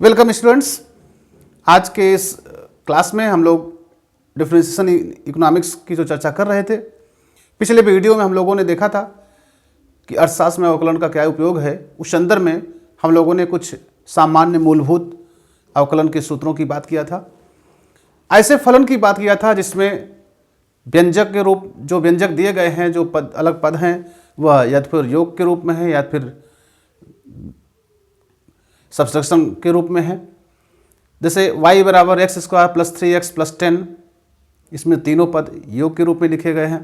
Welcome students. आज के इस क्लास में हम लोग डिफरेंशिएशन इकोनॉमिक्स की जो चर्चा कर रहे थे। पिछले वीडियो में हम लोगों ने देखा था कि अर्थशास्त्र में अवकलन का क्या उपयोग है। उस संदर्भ में हम लोगों ने कुछ सामान्य मूलभूत अवकलन के सूत्रों की बात किया था। ऐसे फलन की बात किया था जिसमें व्यंजक के रूप जो व्यंजक दिए गए हैं, जो अलग पद हैं, वह या तो फिर योग के रूप में है या फिर सब्सट्रैक्शन के रूप में है। जैसे y बराबर x square plus 3x plus 10, इसमें तीनों पद योग के रूप में लिखे गए हैं।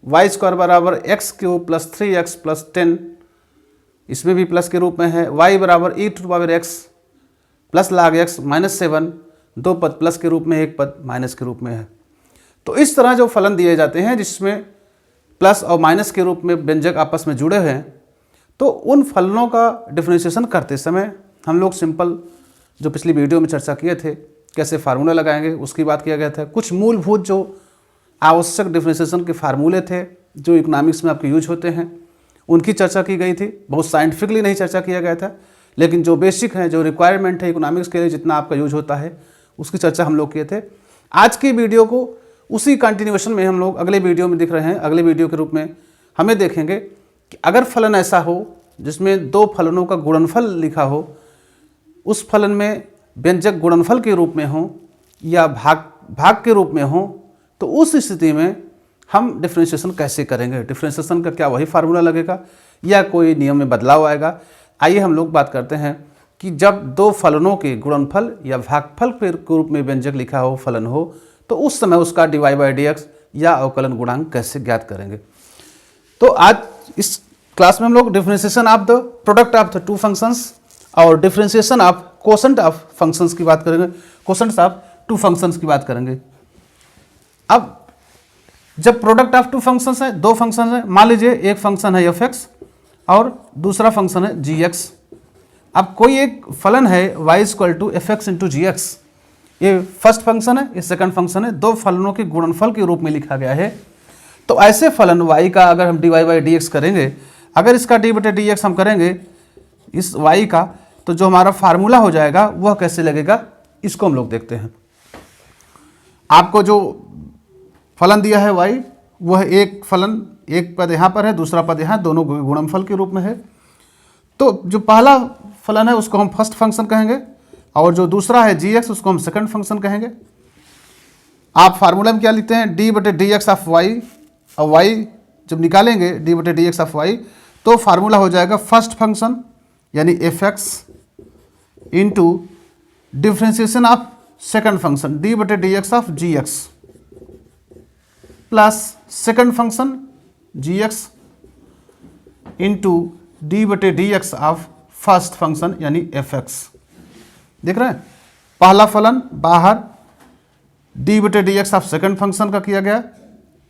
y स्क्वायर बराबर x cube plus 3x plus 10, इसमें भी प्लस के रूप में है। y बराबर e to power x plus log x minus 7, दो पद प्लस के रूप में, एक पद माइनस के रूप में है। तो इस तरह जो फलन दिए जाते हैं जिसमें प्लस और माइनस के रूप में व्यंजक आपस में जुड़े हैं, तो उन फलनों का डिफरेंशिएशन करते समय हम लोग सिंपल जो पिछली वीडियो में चर्चा किए थे कैसे फार्मूला लगाएंगे उसकी बात किया गया था। कुछ मूलभूत जो आवश्यक डिफरेंशिएशन के फार्मूले थे जो इकोनॉमिक्स में आपके यूज होते हैं उनकी चर्चा की गई थी। बहुत साइंटिफिकली नहीं चर्चा किया गया था, लेकिन जो बेसिक हैं, जो रिक्वायरमेंट है इकोनॉमिक्स के लिए जितना आपका यूज होता है उसकी चर्चा हम लोग किए थे। आज की वीडियो को उसी कंटिन्यूएशन में हम लोग अगले वीडियो में दिख रहे हैं। अगले वीडियो के रूप में हमें देखेंगे कि अगर फलन ऐसा हो जिसमें दो फलनों का गुणनफल लिखा हो, उस फलन में व्यंजक गुणनफल के रूप में हो या भाग के रूप में हो, तो उस स्थिति में हम डिफरेंशिएशन कैसे करेंगे। डिफरेंशिएशन का क्या वही फार्मूला लगेगा या कोई नियम में बदलाव आएगा। आइए हम लोग बात करते हैं कि जब दो फलनों के गुणनफल या भागफल के रूप में व्यंजक लिखा हो, फलन हो, तो उस समय उसका dy बाई dx या अवकलन गुणांक कैसे ज्ञात करेंगे। तो आज इस क्लास में हम लोग differentiation of the product of the two functions और differentiation of quotient of functions की बात करेंगे, कोसेंट्स ऑफ टू फंक्शंस की बात करेंगे। अब जब प्रोडक्ट ऑफ टू फंक्शंस है, दो फंक्शन है, मान लीजिए एक फंक्शन है f(x) और दूसरा फंक्शन है g(x). अब कोई एक फलन है y = f(x) × g(x), ये फर्स्ट फंक्शन है, ये सेकंड फंक्शन है, दो फलनों के गुणनफल के रूप में लिखा गया है। तो ऐसे फलन y का अगर हम dy बाई dx करेंगे, अगर इसका d बटे dx हम करेंगे इस y का, तो जो हमारा फार्मूला हो जाएगा वह कैसे लगेगा, इसको हम लोग देखते हैं। आपको जो फलन दिया है y, वह एक फलन, एक पद यहाँ पर है, दूसरा पद यहाँ, दोनों गुणनफल के रूप में है। तो जो पहला फलन है उसको हम फर्स्ट फंक्शन कहेंगे और जो दूसरा है g(x) उसको हम सेकंड फंक्शन कहेंगे। आप फार्मूला में क्या लिखते हैं, d बटे dx ऑफ y, और y जब निकालेंगे d बटे dx ऑफ y, तो फार्मूला हो जाएगा फर्स्ट फंक्शन यानी f(x) into differentiation of second function d बटे dx of g(x) plus second function g(x) into d बटे dx ऑफ फर्स्ट फंक्शन यानी f(x). देख रहे हैं, पहला फलन बाहर d बटे dx ऑफ सेकंड फंक्शन का किया गया,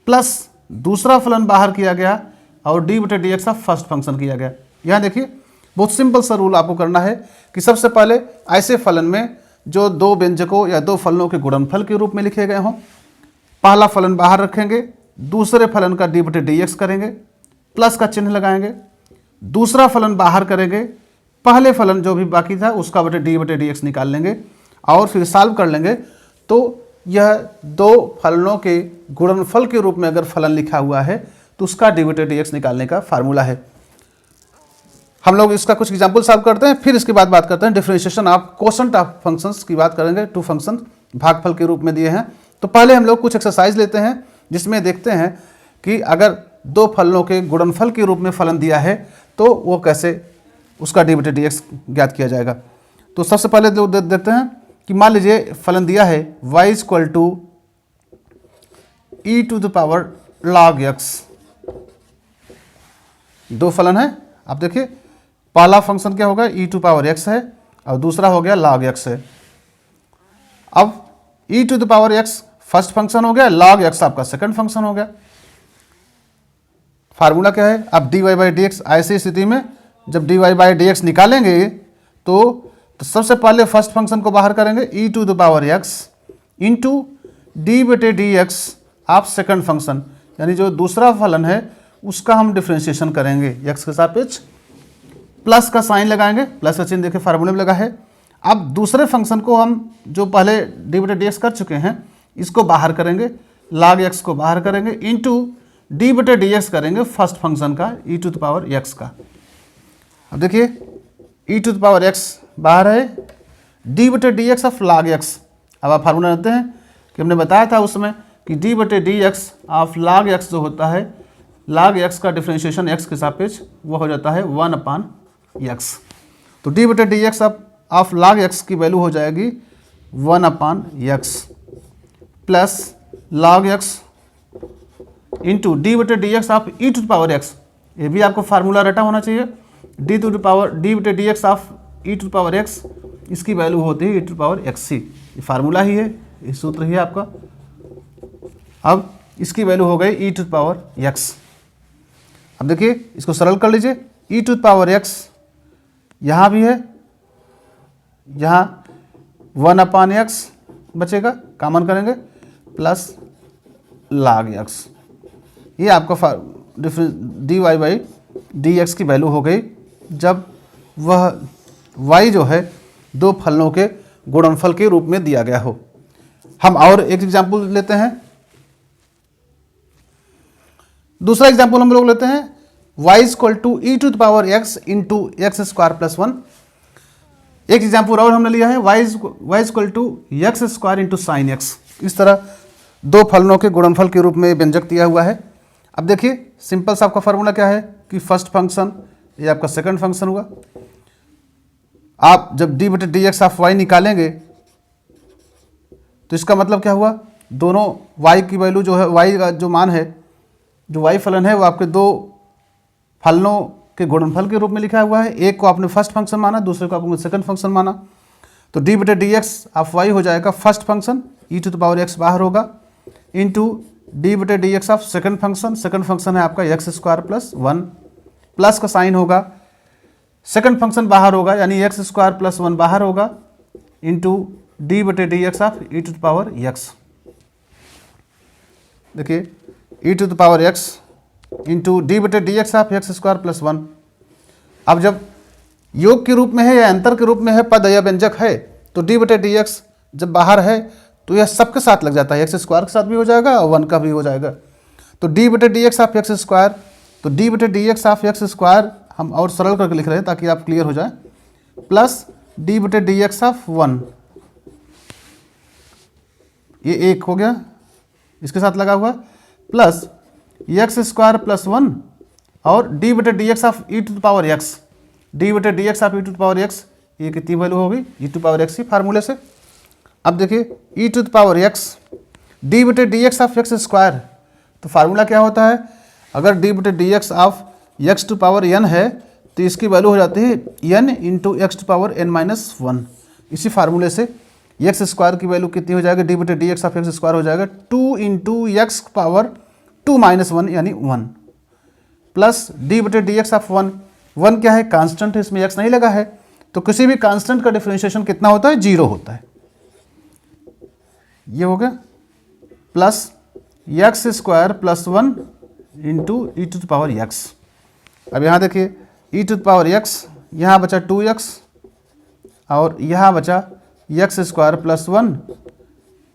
प्लस दूसरा फलन बाहर किया गया और d बटे dx ऑफ फर्स्ट फंक्शन किया गया। यहाँ देखिए बहुत सिंपल सा रूल आपको करना है कि सबसे पहले ऐसे फलन में जो दो व्यंजकों या दो फलनों के गुणनफल के रूप में लिखे गए हों, पहला फलन बाहर रखेंगे, दूसरे फलन का d बटे dx करेंगे, प्लस का चिन्ह लगाएंगे, दूसरा फलन बाहर करेंगे, पहले फलन जो भी बाकी था उसका d बटे dx निकाल लेंगे और फिर सॉल्व कर लेंगे। तो यह दो फलनों के गुणनफल के रूप में अगर फलन लिखा हुआ है तो उसका d बटे dx निकालने का फार्मूला है। हम लोग इसका कुछ एग्जाम्पल सॉल्व करते हैं, फिर इसके बाद बात करते हैं differentiation of quotient of functions की बात करेंगे। टू फंक्शन भागफल के रूप में दिए हैं। तो पहले हम लोग कुछ एक्सरसाइज लेते हैं जिसमें देखते हैं कि अगर दो फलनों के गुणनफल के रूप में फलन दिया है तो वो कैसे उसका d बटे dx ज्ञात किया जाएगा। तो सबसे पहले देखते हैं कि मान लीजिए फलन दिया है y = e to the power log x। दो फलन है, आप देखिए पहला फंक्शन क्या होगा, e टू पावर x है और दूसरा हो गया log x है। अब e to the power x first function हो गया, log x आपका सेकंड फंक्शन हो गया। फार्मूला क्या है, अब dy बाई dx, ऐसी स्थिति में जब dy बाई dx निकालेंगे तो सबसे पहले फर्स्ट फंक्शन को बाहर करेंगे, e to the power x into d बटे dx आप सेकंड फंक्शन, यानी जो दूसरा फलन है उसका हम डिफरेंशिएशन करेंगे x के सापेक्ष, प्लस का साइन लगाएंगे, प्लस का चिन्ह देखिए फार्मूले में लगा है। अब दूसरे फंक्शन को हम जो पहले डी बटे डी एक्स कर चुके हैं इसको बाहर करेंगे, log x को बाहर करेंगे, इंटू डी बटे डी एक्स करेंगे फर्स्ट फंक्शन का ई टू द पावर एक्स का। अब देखिए ई टू द पावर एक्स बाहर है, डी बटे D x of log x। अब आप फार्मूला जानते हैं कि हमने बताया था उसमें कि डी बटे D x of log x जो होता है, log x का डिफ्रेंशिएशन x के सापेक्ष वो हो जाता है 1/x। तो डी बटे D x of log x की वैल्यू हो जाएगी 1/x plus log x into D बटे D x of e to the power x. ये भी आपको फार्मूला रटा होना चाहिए। डी बटे D x of e to the power x, इसकी वैल्यू होती है e to the power x c. ये फार्मूला ही है, ये सूत्र ही है आपका। अब इसकी वैल्यू हो गई ई टू द पावर एक्स। अब देखिए इसको सरल कर लीजिए, ई टू द पावर एक्स यहाँ भी है, यहाँ 1/x बचेगा, कॉमन करेंगे, प्लस log x। ये आपका D Y by D X की वैल्यू हो गई जब वह y जो है दो फलनों के गुणनफल के रूप में दिया गया हो। हम और एक एग्जाम्पल लेते हैं, दूसरा एग्जाम्पल हम लोग लेते हैं y equal to E to the power x into X square plus 1। एक एग्जाम्पल और हमने लिया है y equal to X square into sine X. इस तरह दो फलनों के गुणनफल के रूप में व्यंजक दिया हुआ है। अब देखिए सिंपल सा आपका फार्मूला क्या है कि फर्स्ट फंक्शन ये आपका सेकंड फंक्शन हुआ। आप जब डी बटे डी एक्स ऑफ वाई निकालेंगे तो इसका मतलब क्या हुआ, दोनों y की वैल्यू जो है, y का जो मान है, जो y फलन है वो आपके दो फलनों के गुणनफल के रूप में लिखा हुआ है। एक को आपने फर्स्ट फंक्शन माना, दूसरे को आपने सेकंड फंक्शन माना। तो डी बटे डी एक्स ऑफ वाई हो जाएगा first function, e to the power x बाहर होगा, इंटू डी बटे D x of second function है आपका एक्स स्क्वायर प्लस 1, प्लस का साइन होगा, सेकंड फंक्शन बाहर होगा यानी एक्स स्क्वायर प्लस 1 बाहर होगा, इंटू डी बटे D x of e to the power x. देखिए ई to the power x into D बटे D x of x square plus 1। अब जब योग के रूप में है या अंतर के रूप में है पद या व्यंजक है तो डी बटे डी एक्स जब बाहर है तो यह सबके साथ लग जाता है, एक्स स्क्वायर के साथ भी हो जाएगा और 1 का भी हो जाएगा। तो डी बटे D x of x square, तो डी बटे D x of x square हम और सरल करके लिख रहे हैं ताकि आप क्लियर हो जाए, प्लस डी बटे डी एक्स ऑफ 1, ये एक हो गया इसके साथ लगा हुआ, प्लस एक्स स्क्वायर प्लस 1 और डी बटे D x of e to the power x, d बटे D x of e to the power x, ये कितनी वैल्यू होगी ई टू पावर एक्स ही फार्मूले से। अब देखिए ई to the power x d बटे D x of x square, तो फार्मूला क्या होता है, अगर डी बटे D x of x to power n है तो इसकी वैल्यू हो जाती है N into X to power N minus 1। इसी फार्मूले से एक्स स्क्वायर की वैल्यू कितनी हो जाएगी, डी बटे D x of x square हो जाएगा 2 इंटू एक्स पावर 2 माइनस 1 यानी 1, प्लस डी बटे डी एक्स ऑफ 1 क्या है, कांस्टेंट है, इसमें एक्स नहीं लगा है, तो किसी भी कांस्टेंट का डिफरेंशिएशन कितना होता है, 0 होता है। ये हो गया, plus X square plus 1 into E to the power X. अब यहाँ देखिए ई टू द पावर एक्स, यहाँ बचा 2x और यहाँ बचा X square plus 1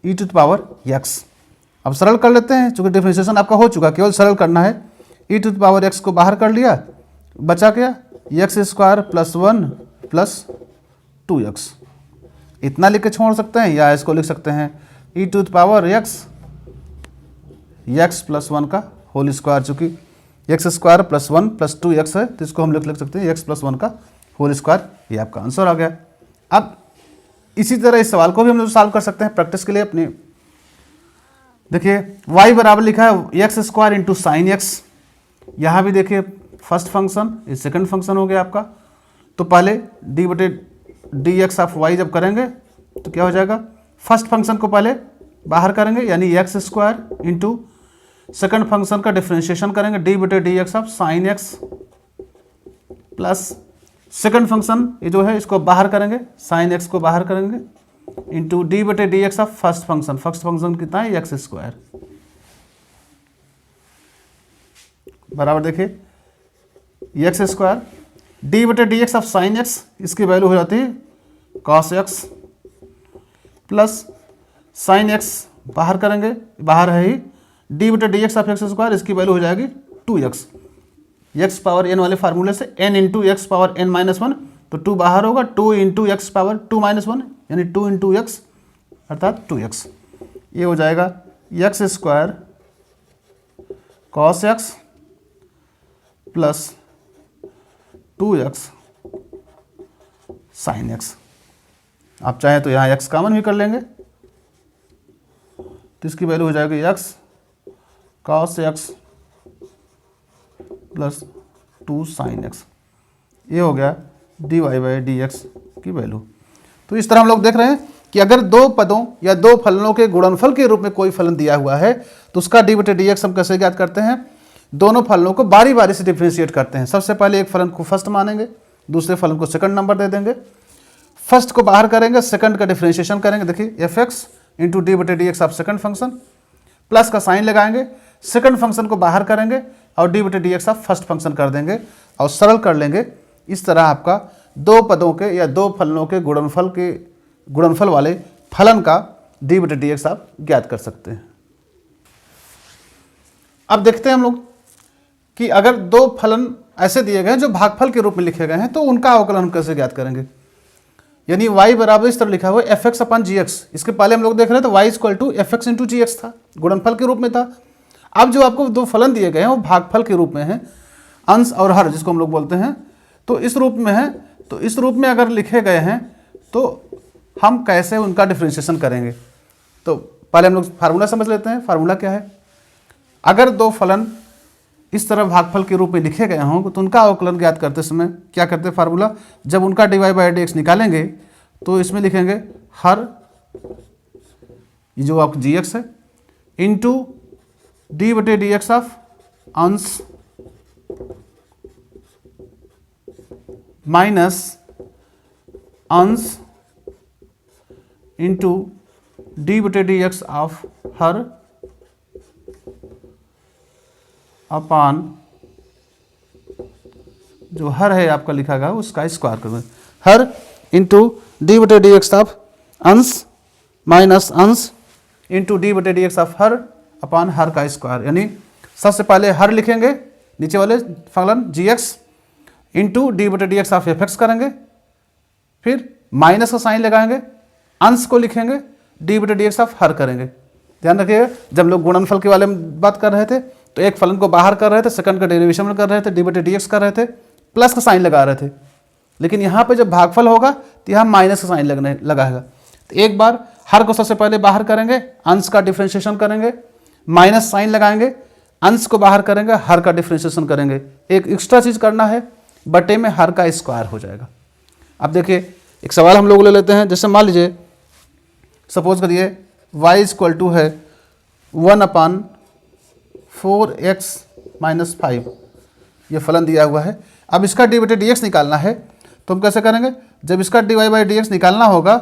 E to the power X. अब सरल कर लेते हैं, चूँकि डिफरेंशिएशन आपका हो चुका, केवल सरल करना है। E to the power x को बाहर कर लिया, बचा क्या x square plus 1 plus 2x। इतना लिख के छोड़ सकते हैं या इसको लिख सकते हैं e to the power x plus 1 का होल स्क्वायर, चूँकि x square plus 1 plus 2x है तो इसको हम लिख सकते हैं एक्स प्लस 1 का होल स्क्वायर। ये आपका आंसर आ गया। अब इसी तरह इस सवाल को भी हम लोग सॉल्व कर सकते हैं प्रैक्टिस के लिए अपनी। देखिए y बराबर लिखा है x square into sine x, यहाँ भी देखिए फर्स्ट फंक्शन, ये सेकंड फंक्शन हो गया आपका। तो पहले डी बटे डी एक्स ऑफ वाई जब करेंगे तो क्या हो जाएगा, फर्स्ट फंक्शन को पहले बाहर करेंगे यानी x square into second function का डिफरेंशिएशन करेंगे डी बटे D x of sine x, plus second function ये जो है इसको बाहर करेंगे, साइन एक्स को बाहर करेंगे, इंटू डी बटे D x of first function कितना है एक्स स्क्वायर, बराबर देखिए एक्स स्क्वायर डी बटे D x of sine x, इसकी वैल्यू हो जाती है cos x plus sine x बाहर करेंगे, बाहर है ही डी बटे D x of x square, इसकी वैल्यू हो जाएगी 2x, एक्स पावर n वाले फार्मूले से n into x power n minus one, तो 2 बाहर होगा, 2 into x power 2 minus one यानी 2 इंटू एक्स अर्थात 2x। ये हो जाएगा x square cos x plus 2x sine x. आप चाहें तो यहाँ x कॉमन भी कर लेंगे, तो इसकी वैल्यू हो जाएगी x cos x plus 2 sine x. ये हो गया dy बाई डी एक्स की वैल्यू। तो इस तरह हम लोग देख रहे हैं कि अगर दो पदों या दो फलनों के गुणनफल के रूप में कोई फलन दिया हुआ है तो उसका डी बटे डी एक्स हम कैसे ज्ञात करते हैं। दोनों फलनों को बारी बारी से डिफ्रेंशिएट करते हैं। सबसे पहले एक फलन को फर्स्ट मानेंगे, दूसरे फलन को सेकंड नंबर दे देंगे, फर्स्ट को बाहर करेंगे, सेकंड का डिफ्रेंशिएशन करेंगे। देखिए एफ एक्स इंटू डी बटे D x of second function, plus का साइन लगाएंगे, सेकंड फंक्शन को बाहर करेंगे और डी बटे D x of first function कर देंगे और सरल कर लेंगे। इस तरह आपका दो पदों के या दो फलनों के गुणनफल वाले फलन का डी बटे डी एक्स आप ज्ञात कर सकते हैं। अब देखते हैं हम लोग कि अगर दो फलन ऐसे दिए गए हैं जो भागफल के रूप में लिखे गए हैं तो उनका अवकलन हम कैसे ज्ञात करेंगे। यानी y बराबर इस तरह लिखा हुआ है F X upon G X. इसके पहले हम लोग देख रहे थे तो y equal to F X into G X था, गुणनफल के रूप में था। अब जो आपको दो फलन दिए गए हैं वो भागफल के रूप में हैं, अंश और हर जिसको हम लोग बोलते हैं, तो इस रूप में है। तो इस रूप में अगर लिखे गए हैं तो हम कैसे उनका डिफ्रेंशिएशन करेंगे। तो पहले हम लोग फार्मूला समझ लेते हैं। फार्मूला क्या है, अगर दो फलन इस तरह भागफल के रूप में लिखे गए हों तो उनका अवकलन ज्ञात करते समय क्या करते हैं फार्मूला, जब उनका D Y by D X निकालेंगे तो इसमें लिखेंगे हर, ये जो आपका जी एक्स है, इंटू डी बटे डी एक्स ऑफ अंश माइनस अंश इंटू डी बटे डी एक्स ऑफ हर अपान जो हर है आपका लिखा गया उसका स्क्वायर कर दें। हर इंटू डी बटे डी एक्स ऑफ अंश माइनस अंश इंटू डी बटे डी एक्स ऑफ हर अपान हर का स्क्वायर। यानी सबसे पहले हर लिखेंगे, नीचे वाले फलन जी एक्स इंटू डी बटे D x of F x करेंगे, फिर माइनस का साइन लगाएंगे, अंश को लिखेंगे, डी बटे डी एक्स ऑफ हर करेंगे। ध्यान रखिएगा जब लोग गुणनफल के बारे में बात कर रहे थे तो एक फलन को बाहर कर रहे थे, सेकंड का डेरिवेशन कर रहे थे, डी बटे डी एक्स कर रहे थे, प्लस का साइन लगा रहे थे। लेकिन यहाँ पे जब भागफल होगा तो यहाँ माइनस का साइन लगाएगा। तो एक बार हर को सबसे पहले बाहर करेंगे, अंश का डिफ्रेंशिएशन करेंगे, माइनस साइन लगाएंगे, अंश को बाहर करेंगे, हर का डिफ्रेंशिएशन करेंगे। एक एक्स्ट्रा चीज़ करना है, बटे में हर का स्क्वायर हो जाएगा। अब देखिए एक सवाल हम लोग ले लेते हैं। जैसे मान लीजिए सपोज करिए y इक्वल टू है 1/4x माइनस 5, ये फलन दिया हुआ है। अब इसका डी बटे डी एक्स निकालना है तो हम कैसे करेंगे, जब इसका D Y by D X निकालना होगा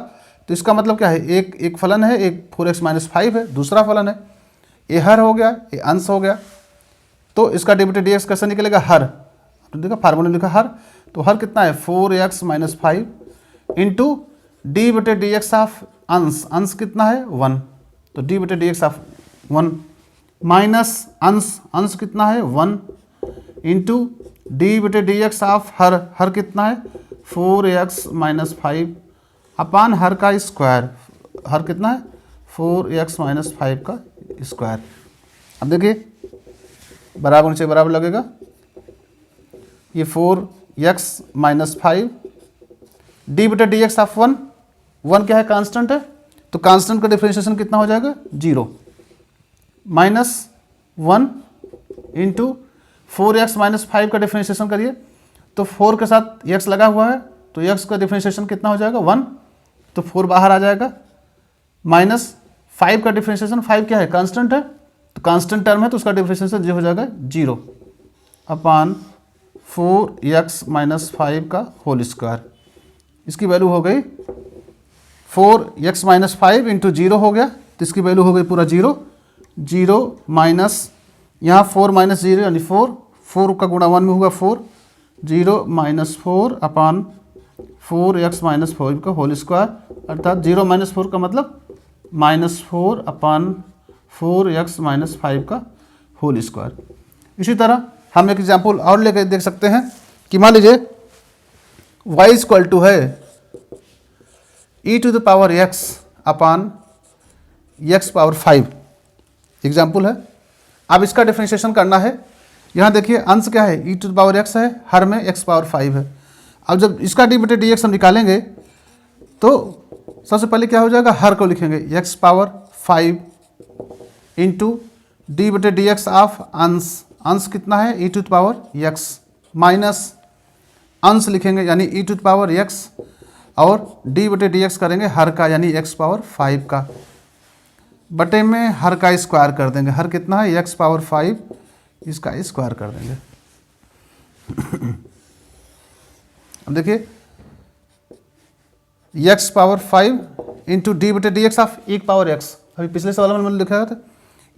तो इसका मतलब क्या है, एक फलन है, एक 4x माइनस 5 है, दूसरा फलन है, ये हर हो गया, ये अंश हो गया। तो इसका डी बटे डी एक्स कैसे निकलेगा, हर, तो देखा फार्मूला लिखा हर, तो हर कितना है 4x माइनस 5 इंटू डी बटे डी एक्स ऑफ अंश, अंश कितना है 1, तो डी बटे डी एक्स ऑफ 1 माइनस अंश, अंश कितना है 1 इंटू डी बटे डी एक्स ऑफ हर, हर कितना है 4x माइनस 5 अपान हर का स्क्वायर, हर कितना है 4x माइनस 5 का स्क्वायर। अब देखिए बराबर नीचे बराबर लगेगा, ये 4x माइनस 5 डी बटे डी एक्स ऑफ 1, 1 क्या है कांस्टेंट है, तो कांस्टेंट का डिफरेंशिएशन कितना हो जाएगा 0 माइनस 1 इंटू 4x माइनस 5 का डिफरेंशिएशन करिए तो 4 के साथ x लगा हुआ है तो x का डिफरेंशिएशन कितना हो जाएगा 1, तो 4 बाहर आ जाएगा, माइनस 5 का डिफरेंशिएशन, 5 क्या है कांस्टेंट है, तो कांस्टेंट टर्म है तो उसका डिफरेंशिएशन जो हो जाएगा 0 अपान 4x माइनस 5 का होल स्क्वायर। इसकी वैल्यू हो गई 4x माइनस 5 इंटू 0 हो गया, तो इसकी वैल्यू हो गई पूरा 0, 0 माइनस यहाँ 4 माइनस 0 यानी 4, 4 का गुणा 1 में होगा 4, 0 माइनस 4 अपान 4x माइनस 5 का होल स्क्वायर, अर्थात 0 माइनस 4 का मतलब -4/4x माइनस 5 का होल स्क्वायर। इसी तरह हम एक एग्जाम्पल और लेकर देख सकते हैं कि मान लीजिए y इक्वल टू है e⁻x अपान x पावर 5 एग्जाम्पल है। अब इसका डिफरेंशिएशन करना है। यहाँ देखिए अंश क्या है, e⁻x है, हर में x पावर 5 है। अब जब इसका d/dx हम निकालेंगे तो सबसे पहले क्या हो जाएगा, हर को लिखेंगे x power 5 into d/dx of अंश, अंश कितना है e⁻x माइनस अंश लिखेंगे यानी e⁻x और d/dx करेंगे हर का यानी x पावर 5 का, बटे में हर का स्क्वायर कर देंगे। हर कितना है x पावर 5, इसका स्क्वायर कर देंगे। अब देखिए x power 5 into d/dx of e⁻x, अभी पिछले सवाल में मैंने लिखा था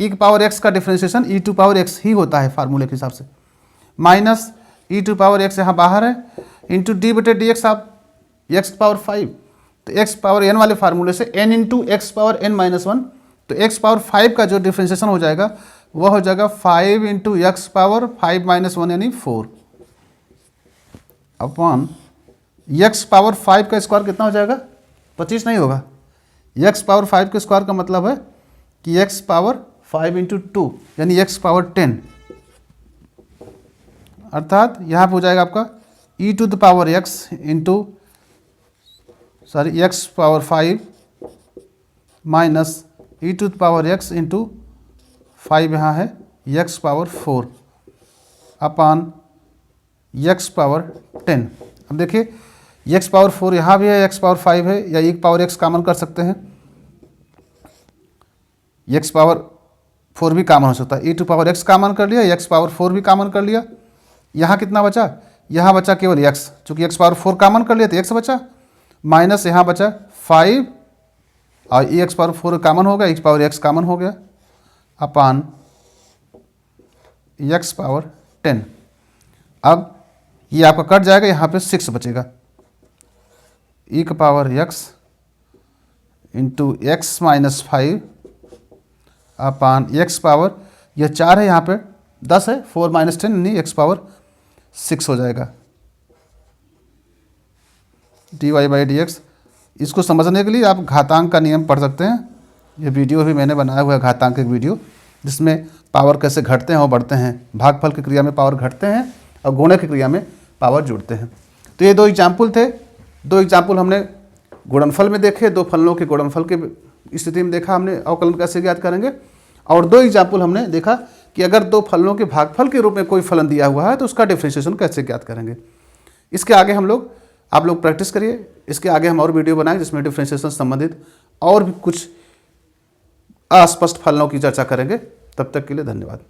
e⁻x का डिफरेंशिएशन e⁻x ही होता है फार्मूले के हिसाब से, माइनस e⁻x यहाँ बाहर है into d/dx of x power 5, तो x पावर n वाले फार्मूले से n into x power n minus 1, तो x पावर 5 का जो डिफरेंशिएशन हो जाएगा वह हो जाएगा 5 इंटू x पावर 5 माइनस 1 यानी 4 अपॉन x पावर 5 का स्क्वायर कितना हो जाएगा, 25 नहीं होगा। x पावर 5 के स्क्वायर का मतलब है कि x पावर 5 इंटू 2 यानी x पावर 10, अर्थात यहाँ पे हो जाएगा आपका e⁻x into x power 5 minus e⁻x into 5 यहाँ है x पावर 4 अपान x पावर 10। अब देखिए x पावर 4 यहाँ भी है, x पावर 5 है, या e⁻x कॉमन कर सकते हैं, x पावर 4 भी कॉमन हो सकता है, e⁻x कॉमन कर लिया, x पावर 4 भी कॉमन कर लिया। यहाँ कितना बचा, यहाँ बचा केवल x, चूँकि x पावर 4 कॉमन कर लिया तो x बचा, माइनस यहाँ बचा 5 और x पावर 4 कॉमन हो गया, x पावर x कॉमन हो गया अपान x पावर 10। अब ये आपका कट जाएगा, यहाँ पे 6 बचेगा, e⁻x इंटू x माइनस 5 अपान x पावर, यह 4 है, यहाँ पे 10 है, 4 माइनस 10 यानी x पावर 6 हो जाएगा dy/dx। इसको समझने के लिए आप घातांक का नियम पढ़ सकते हैं। ये वीडियो भी मैंने बनाया हुआ है, घातांक एक वीडियो, जिसमें पावर कैसे घटते हैं और बढ़ते हैं, भागफल की क्रिया में पावर घटते हैं और गुणा की क्रिया में पावर जुड़ते हैं। तो ये 2 एग्जाम्पल थे। 2 एग्जाम्पल हमने गुणनफल में देखे, 2 फलनों के गुणनफल की स्थिति में देखा हमने अवकलन कैसे ज्ञात करेंगे, और 2 एग्जाम्पल हमने देखा कि अगर 2 फलनों के भागफल के रूप में कोई फलन दिया हुआ है तो उसका डिफरेंशिएशन कैसे ज्ञात करेंगे। इसके आगे आप लोग प्रैक्टिस करिए, इसके आगे हम और वीडियो बनाएंगे जिसमें डिफरेंशिएशन संबंधित और भी कुछ अस्पष्ट फलनों की चर्चा करेंगे। तब तक के लिए धन्यवाद।